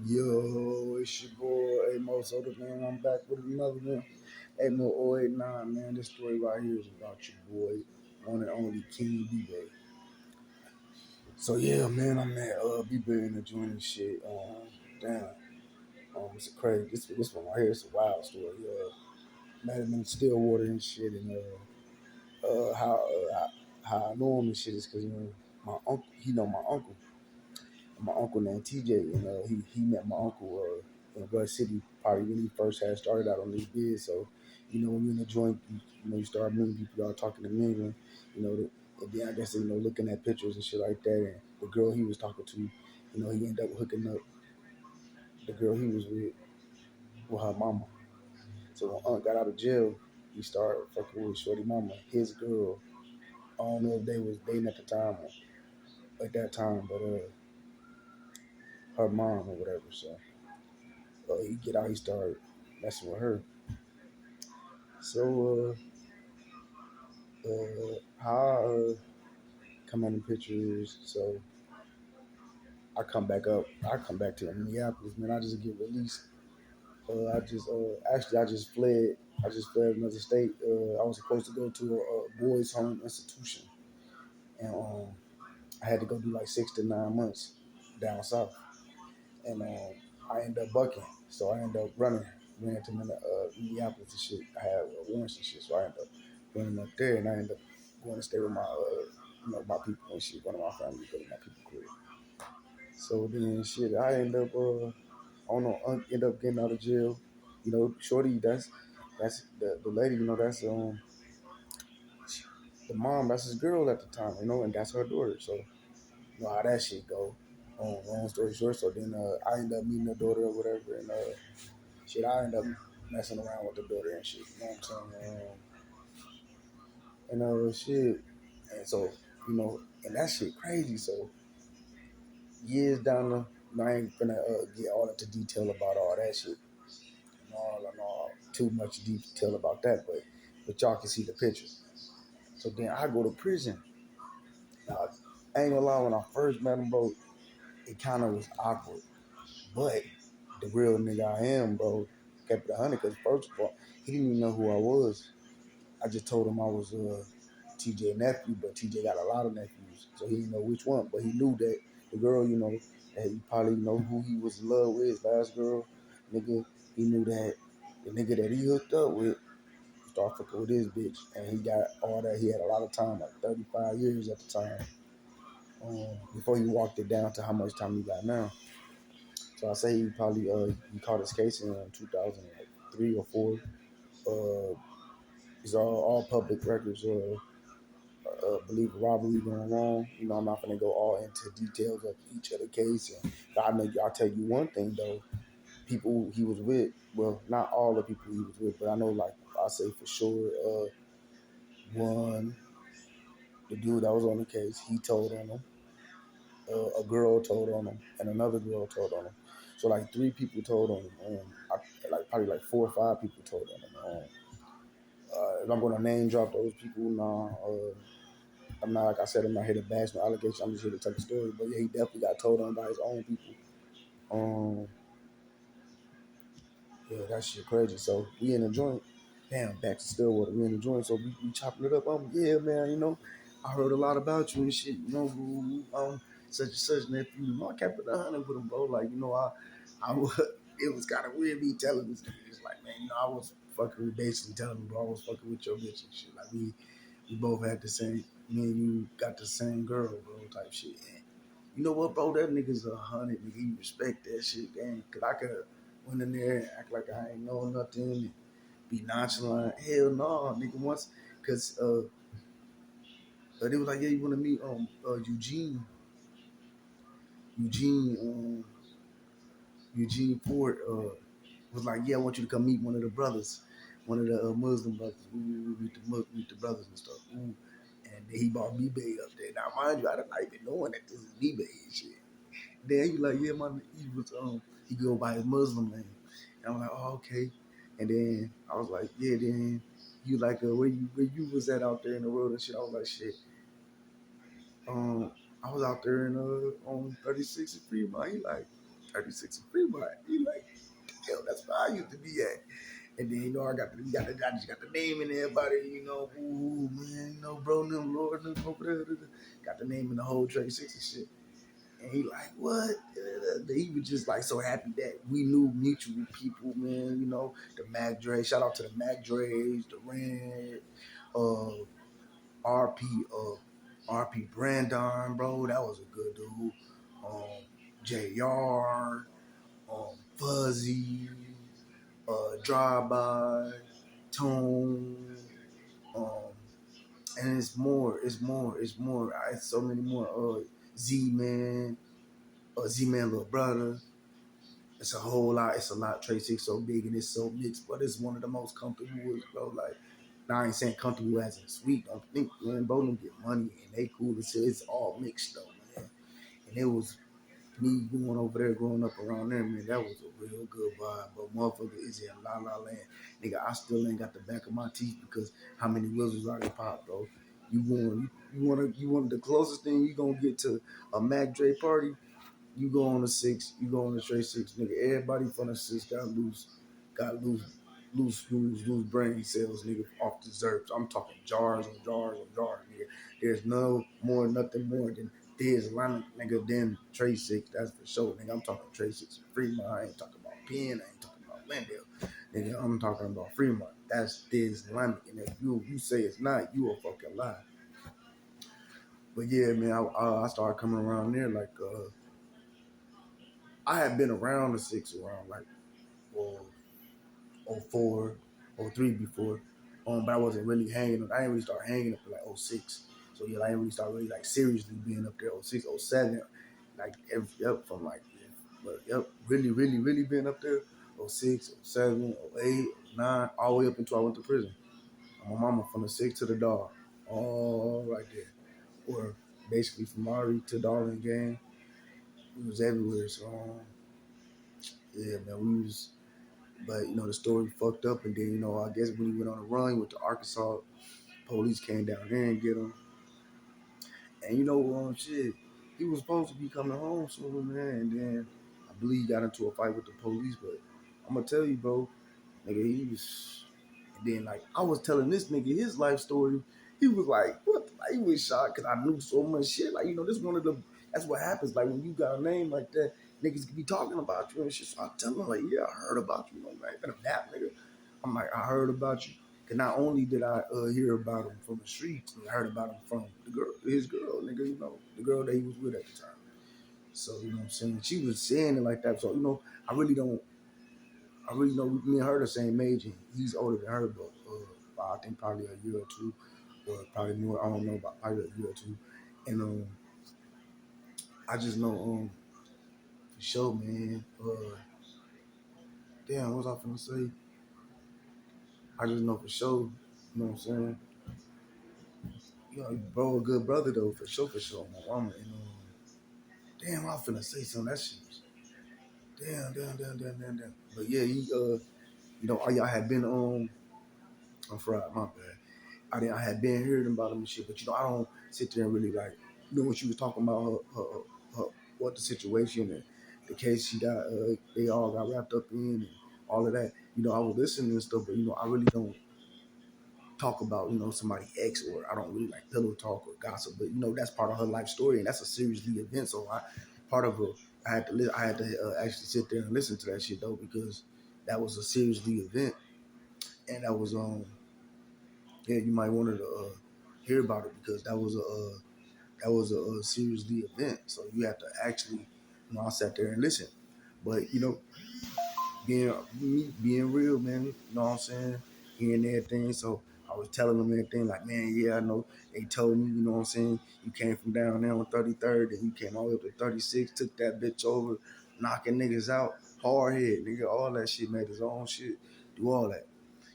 Yo, it's your boy, Amo Soda, man. I'm back with another one. Amo 089, man. This story right here is about your boy, one and only King bebay. So, yeah, man, I'm at bebay in the joint and shit. Damn. It's a crazy. This one right here is a wild story. Met him in Stillwater and shit, and how I know him and shit is because, my uncle, he know my uncle. My uncle named TJ, and he met my uncle in West City probably when he first had started out on this biz. So, when you're in the joint, you start meeting people, y'all talking to mingling, you know, and then I guess looking at pictures and shit like that. And the girl he was talking to, he ended up hooking up the girl he was with her mama. So when Unc got out of jail, he started fucking with Shorty mama, his girl. I don't know if they was dating at the time or at that time, but her mom or whatever. So he get out, he started messing with her. So how come in the pictures? So I come back to Minneapolis, man. I just get released. I just fled. I just fled another state. I was supposed to go to a boys' home institution, and I had to go do like 6 to 9 months down south, and I ended up bucking. So I ended up ran to Minneapolis and shit. I had warrants and shit, so I ended up running up there, and I ended up going to stay with my my people and shit. One of my family, go to my people crib. So then shit, I end up I don't know, end up getting out of jail. Shorty, that's the lady, the mom, that's his girl at the time, and that's her daughter. So you know how that shit go. Long story short, so then I end up meeting the daughter or whatever, and shit, I end up messing around with the daughter and shit. You know what I'm saying? Shit, and so and that shit crazy. So years down I ain't gonna get all into detail about all that shit and all too much detail about that, but y'all can see the picture. So then I go to prison. Now, I ain't gonna lie, when I first met him, bro, it kind of was awkward. But the real nigga I am, bro, kept it 100 because first of all, he didn't even know who I was. I just told him I was TJ nephew, but TJ got a lot of nephews, so he didn't know which one. But he knew that the girl, that he probably know who he was in love with, his last girl, nigga. He knew that the nigga that he hooked up with started fucking with his bitch, and he got all that. He had a lot of time, like 35 years at the time, before he walked it down to how much time he got now. So I say he probably he caught his case in 2003 or four. Uh, it's all public records. Believe a robbery going wrong. I'm not gonna go all into details of each of the case. And I'll tell you one thing though. People he was with, well, not all the people he was with, but I know, like, I say for sure, one, the dude that was on the case, he told on him. A girl told on him, and another girl told on him. So like three people told on him. Probably like 4 or 5 people told on him. If I'm gonna name drop those people, nah. I'm not, like I said, I'm not here to bash no allegations. I'm just here to tell the story. But yeah, he definitely got told on by his own people. Um, yeah, that shit crazy. So we in the joint. Damn, back to Stillwater. We in the joint, so we chopping it up. Yeah, man. I heard a lot about you and shit. Such and such nephew. I kept it 100 with him, bro. Like, I was. It was kind of weird me telling this nigga. It's like, man, I was fucking basically telling him, bro, I was fucking with your bitch and shit. Like we both had the same. Me and you got the same girl, bro, type shit. And you know what, bro? That nigga's 100. Nigga, you respect that shit, gang. Cause I could went in there and act like I ain't know nothing and be nonchalant. Hell no, nigga. Once, cause they was like, yeah, you want to meet Eugene Eugene Ford was like, yeah, I want you to come meet one of the brothers, one of the Muslim brothers. Meet the brothers and stuff. Ooh. And then he brought bebay up there. Now, mind you, I didn't even knowing that this is bebay and shit. Then he like, yeah, man, he go by his Muslim name. And I'm like, oh, okay. And then I was like, yeah, then you like where you was at out there in the road and shit. I was like, shit. I was out there in on 36th and Fremont. He like, 36 in Fremont. He like, damn, that's where I used to be at. And then I just got the name in everybody, ooh man, bro, them Lord, them over there, got the name in the whole 36 and shit. And he like, what? He was just like so happy that we knew mutual people, man. The Mac Dre. Shout out to the Mac Dre's, the Red, uh, RP, RP Brandon, bro. That was a good dude. JR, Fuzzy, Drive By, Tone, um, and it's more. It's so many more. Z Man, Z Man, little brother. It's a whole lot. It's a lot. Trey Six so big and it's so mixed, but it's one of the most comfortable, bro. Like, now I ain't saying comfortable as in sweet. Don't think, man. Both of them get money and they cool as shit. It's all mixed though, man. And it was me going over there, growing up around there, man. That was a real good vibe. But motherfucker is in La La Land, nigga. I still ain't got the back of my teeth because how many whistles already popped, bro. You want the closest thing you gonna get to a Mac Dre party. You go on the six, you go on the straight six, nigga. Everybody from the six got loose brain cells, nigga, off the zerps. I'm talking jars and jars and jars, nigga. There's nothing more than this Atlanta, nigga, than Trey Six. That's for sure, nigga. I'm talking Trey Six and Fremont. I ain't talking about Penn. I ain't talking about Glendale, nigga. I'm talking about Fremont. That's this Atlanta, and if you say it's not, you a fucking lie. But yeah, man, I started coming around there like I had been around the six around like well, '04, '03 before, but I wasn't really hanging. I didn't really start hanging up to like '06. So yeah, I didn't really start really like seriously being up there '06, '07, like from like but really being up there '06, '07, '08, '09, all the way up until I went to prison. My mama from the six to the dog, all right there, or basically from Mari to Darling Gang, we was everywhere. So yeah, man, we was. But the story fucked up, and then I guess when he went on a run, he went to Arkansas. Police came down there and get him, and shit, he was supposed to be coming home soon, man. And then I believe he got into a fight with the police. But I'm gonna tell you, bro, nigga, he was. And then like I was telling this nigga his life story, he was like, "What?" Like, he was shocked because I knew so much shit. Like this one of the. That's what happens. Like when you got a name like that, niggas be talking about you and shit. So I tell him like, "Yeah, I heard about you." Man, been a nap, nigga. I'm like, I heard about you. Cause not only did I hear about him from the streets, I heard about him from his girl, nigga. The girl that he was with at the time. So what I'm saying. She was saying it like that. So I really don't. I really know me and her the same age, and he's older than her, but I think probably a year or two, or probably more. I don't know, about probably a year or two. And I just know for sure, man. Damn, what was I finna say? I just know for sure. You know what I'm saying? Bro, a good brother though, for sure, for sure. My mama, damn, I was finna say something. That shit was damn. But yeah, I had been on Friday, my bad. I had been hearing about him and shit, but I don't sit there and really like, when she was talking about her what the situation and the case she got, they all got wrapped up in and all of that. I was listening and stuff, but I really don't talk about somebody ex, or I don't really like pillow talk or gossip. But that's part of her life story, and that's a seriously event. So part of her, I had to actually sit there and listen to that shit though, because that was a seriously event, and that was yeah, you might want to hear about it because that was a seriously event. So you have to actually, I sat there and listen. But being real, man. You know what I'm saying? Hearing everything. So I was telling them everything like, man, yeah, I know. They told me, you know what I'm saying? You came from down there on 33rd, and you came all the way up to 36, took that bitch over, knocking niggas out, hard head, nigga, all that shit, made his own shit, do all that.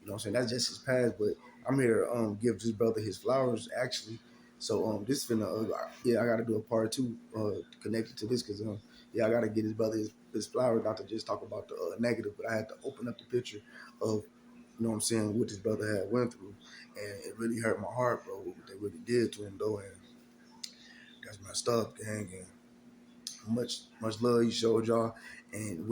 You know what I'm saying? That's just his past, but I'm here to give this brother his flowers, actually. So this finna I gotta do a part two connected to this, because I gotta get his brother his flowers, not to just talk about the negative, but I had to open up the picture of what I'm saying, what this brother had went through, and it really hurt my heart, bro, what they really did to him though, and that's messed up, gang. And much love he showed y'all, and